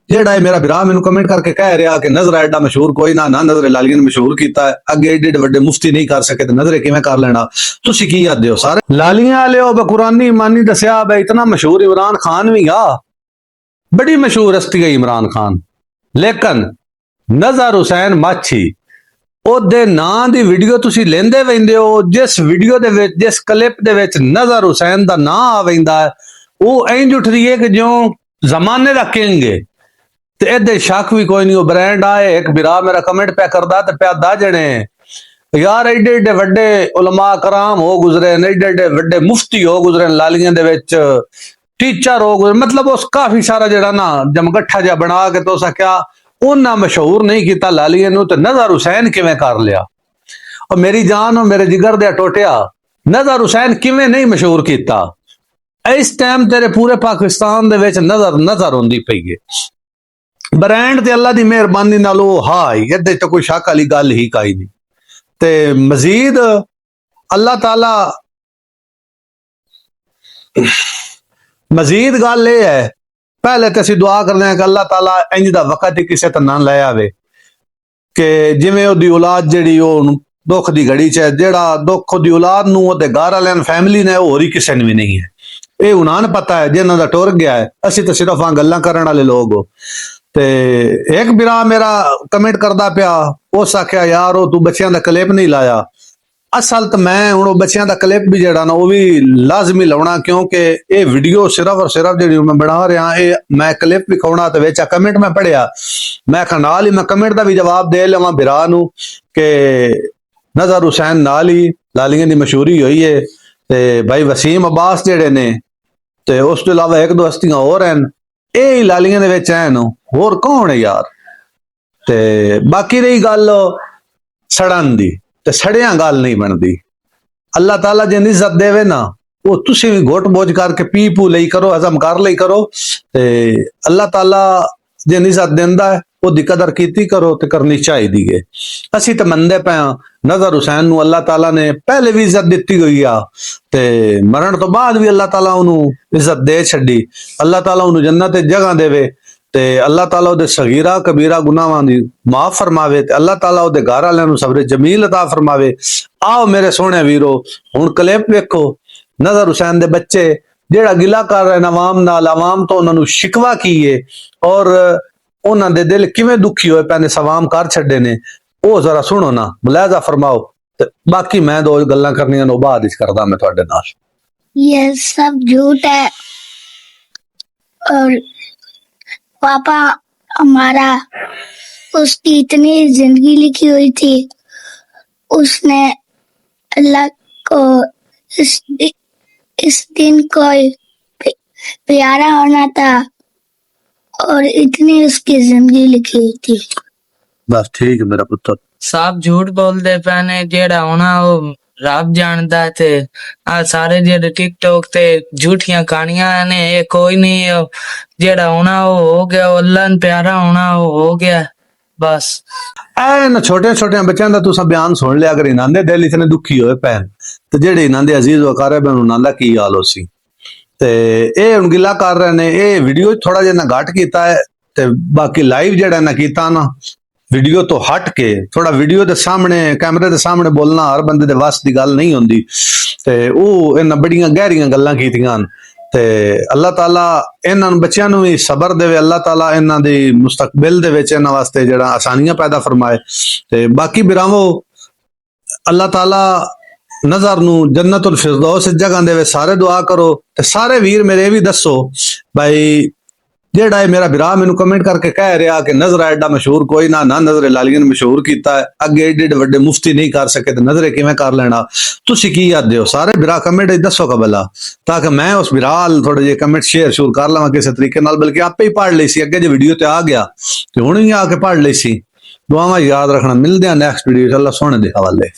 जेड़ा है मेरा भरा मैनू कमेंट करके कह रहा कि नजर एडा मशहूर कोई ना ना नजर लालिया ने मशहूर किया है अगे एडे एडे वड्डे मुफ्ती नहीं कर सके तो नजरे किवें कर लेना तुसी की आदे हो सारे लालियां वाले हो बकुरानी ईमानी दसिया भाई इतना मशहूर इमरान खान भी गा बड़ी मशहूर हस्ती है इमरान खान लेकिन नजर हुसैन माछी ਉਹਦੇ ਨਾਂ ਦੀ ਵੀਡੀਓ ਤੁਸੀਂ ਲੈਂਦੇ ਵੈਂਦੇ ਹੋ ਜਿਸ ਵੀਡੀਓ ਦੇ ਵਿੱਚ ਜਿਸ ਕਲਿੱਪ ਦੇ ਵਿੱਚ ਨਜ਼ਰ ਹੁਸੈਨ ਦਾ ਨਾਂ ਆ ਵੈਂਦਾ ਉਹ ਇੰਜ ਉੱਠਦੀ ਹੈ ਕਿ ਜਿਉਂ ਜ਼ਮਾਨੇ ਦਾ ਕਿੰਗ ਹੈ ਤੇ ਇਹਦੇ ਸ਼ੱਕ ਵੀ ਕੋਈ ਨਹੀਂ ਉਹ ਬ੍ਰਾਂਡ ਆਏ ਇੱਕ ਵੀਰਾ ਮੇਰਾ ਕਮੈਂਟ ਪਿਆ ਕਰਦਾ ਤੇ ਪਿਆ ਦਾਜਣੇ ਯਾਰ ਐਡੇ ਐਡੇ ਵੱਡੇ ਉਲਮਾ ਕਰਾਮ ਹੋ ਗੁਜ਼ਰੇ ਨੇ ਐਡੇ ਐਡੇ ਵੱਡੇ ਮੁਫਤੀ ਹੋ ਗੁਜ਼ਰੇ ਲਾਲੀਆਂ ਦੇ ਵਿੱਚ ਟੀਚਰ ਹੋ ਗੁਜ਼ਰੇ ਮਤਲਬ ਉਸ ਕਾਫੀ ਸਾਰਾ ਜਿਹੜਾ ਨਾ ਜਮਗੱਠਾ ਜਿਹਾ ਬਣਾ ਕੇ ਤੋਸਾ ਕਿਆ ਉਹਨਾਂ ਮਸ਼ਹੂਰ ਨਹੀਂ ਕੀਤਾ ਲਾਲੀਏ ਨੂੰ ਤੇ ਨਜ਼ਰ ਹੁਸੈਨ ਕਿਵੇਂ ਕਰ ਲਿਆ ਔਰ ਮੇਰੀ ਜਾਨ ਔਰ ਮੇਰੇ ਜਿਗਰ ਦੇ ਟੋਟਿਆ ਨਜ਼ਰ ਹੁਸੈਨ ਕਿਵੇਂ ਨਹੀਂ ਮਸ਼ਹੂਰ ਕੀਤਾ ਇਸ ਟਾਈਮ ਤੇਰੇ ਪੂਰੇ ਪਾਕਿਸਤਾਨ ਦੇ ਵਿੱਚ ਨਜ਼ਰ ਹੁੰਦੀ ਪਈ ਹੈ ਬ੍ਰਾਂਡ ਤੇ ਅੱਲਾ ਦੀ ਮਿਹਰਬਾਨੀ ਨਾਲ ਉਹ ਹਾਈ ਇਹਦੇ ਤੇ ਕੋਈ ਸ਼ੱਕ ਵਾਲੀ ਗੱਲ ਹੀ ਕਾਈ ਨਹੀਂ ਤੇ ਮਜ਼ੀਦ ਅੱਲਾ ਤਾਲਾ ਮਜ਼ੀਦ ਗੱਲ ਇਹ ਹੈ पहले तो असं दुआ करते हैं कि अल्लाह ताला इंज दा वक्त ही किसी ते ना लै आवे कि जिवें ओदी औलाद जिहड़ी ओह दुख दी घड़ी च जिहड़ा दुख ओदी औलाद नूं ओहदे घर वालियां फैमिली ने होर ही किसी ने भी नहीं है ये उन्हां नूं पता है जिन्हां दा टुर गया है असीं तो सिर्फ गल्लां करन वाले लोग हो ते एक बिरा मेरा कमेंट करदा पिया उस आख्या यार तू बच्चियां दा क्लिप नहीं लाया असल तो मैं हुण बच्चियां दा क्लिप भी जिहड़ा ना वो भी लाजमी लाउणा क्योंकि ये वीडियो सिर्फ और सिर्फ जिहड़ी मैं बना रहा ये मैं क्लिप भी खाउणा ते विच कमेंट मैं पढ़िया मैं आखा नाल ही मैं कमेंट दा भी जवाब दे लवां बिरा नूं कि नजर हुसैन नाल ही लालियां दी मशहूरी होई है ते भाई वसीम अब्बास जिहड़े ने ते उस तो इलावा एक दो हस्तियां होर हैं ये ही लालियां दे विच हैं होर कौन है यार ते बाकी रही गल सड़न दी ते सड़िया गल नहीं बनती अल्लाह ताला जिन इज्जत देवे ना वो तुसी भी घुट बोझ करके पी पू लई करो हजम कर लई करो ते अल्लाह ताला जिन इज्जत देंदा है ओदी कदर कीती करो ते करनी चाहिदी है असी तो मनदे पे नजर हुसैन नूं अल्लाह ताला ने पहले भी इज्जत दिती हुई आ ते मरण तो बाद भी अल्लाह ताला उन्हों इज्जत दे छड्डी अल्लाह ताला उन्हों जन्नत जगह देवे ते अल्लाह ताला उहदे सगीरा कबीरा गुनाहां दी माफ फरमावे ते अल्लाह ताला उहदे घर वालियां नूं सब्र जमील अता फरमावे आओ मेरे सोहणे वीरो हुण क्लिप वेखो नजर हुसैन दे बच्चे जेड़ा गिला कर रहे अवाम नाल अवाम तो उन्हां नूं शिकवा की है और उन्हां दे दिल किवें दुखी होए पैने सवाम कर छड्डे ने ओ जरा सुनो ना मुलाजा फरमाओ ते बाकी मैं दो गल्लां करनियां ने बाद विच करदा मैं तुहाडे नाल ये सब झूठ है और पापा हमारा उसकी इतनी जिंदगी लिखी हुई थी उसने अल्लाह को इस दिन को प्यारा होना था और इतनी उसकी जिंदगी लिखी हुई थी बस ठीक है मेरा पुत्र साहब झूठ बोलते पैने जेड़ा होना वो रब जानदा ते आ सारे जेड़े टिकटॉक ते झूठियां कहानियां ने ये कोई नहीं जेड़ा होना वो हो गया अल्लाह ने प्यारा होना वो हो गया बस ऐन छोटे छोटे बच्चों का तुसा बयान सुन लिया अगर इन्हां दे दिल इतने दुखी होए पैन ते जेड़े इन्हां दे अजीज वकारे बन उन्हां दा की हाल होसी ते ये हुण गिला कर रहे ने ये वीडियो थोड़ा जिहा घट कीता है ते बाकी लाइव जेड़ा ना कीता ना वीडियो तो हट के थोड़ा वीडियो के सामने कैमरे के सामने बोलना हर बंदे दे वस की गल नहीं होंदी ते ओह इन्हां बड़ियां गहरियां गल्लां कीतियां ते अल्लाह ताला इन्हां बच्चियां नूं भी सबर देवे अल्लाह ताला इन्हां दी मुस्तकबिल दे विच इन्हां वास्ते जिहड़ा आसानियां पैदा फरमाए ते बाकी बिरावो अल्लाह ताला नजर नूं जन्नतुल फिरदौस जगह देवे सारे दुआ करो ते सारे वीर मेरे भी दसो भाई जेड़ा है मेरा बिरा मैनू कमेंट करके कह रहा कि नजर एडा मशहूर कोई ना ना नजर लालिया ने मशहूर किया है अगे एडे एडे वड्डे मुफ्ती नहीं कर सके तो नजरे किवें कर लेना तुसी की आदे हो सारे बिरा कमेंट दसो कबला ताकि मैं उस बिरा थोड़े जे कमेंट शेयर शूर कर लवां किसी तरीके नाल बल्कि आपे ही पढ़ लई सी अगे जो वीडियो ते आ गया तो हुण ही आके पढ़ लई सी दुआवां याद रखना मिलदे हैं नेक्स्ट वीडियो अल्लाह सोहणे दे हवाले।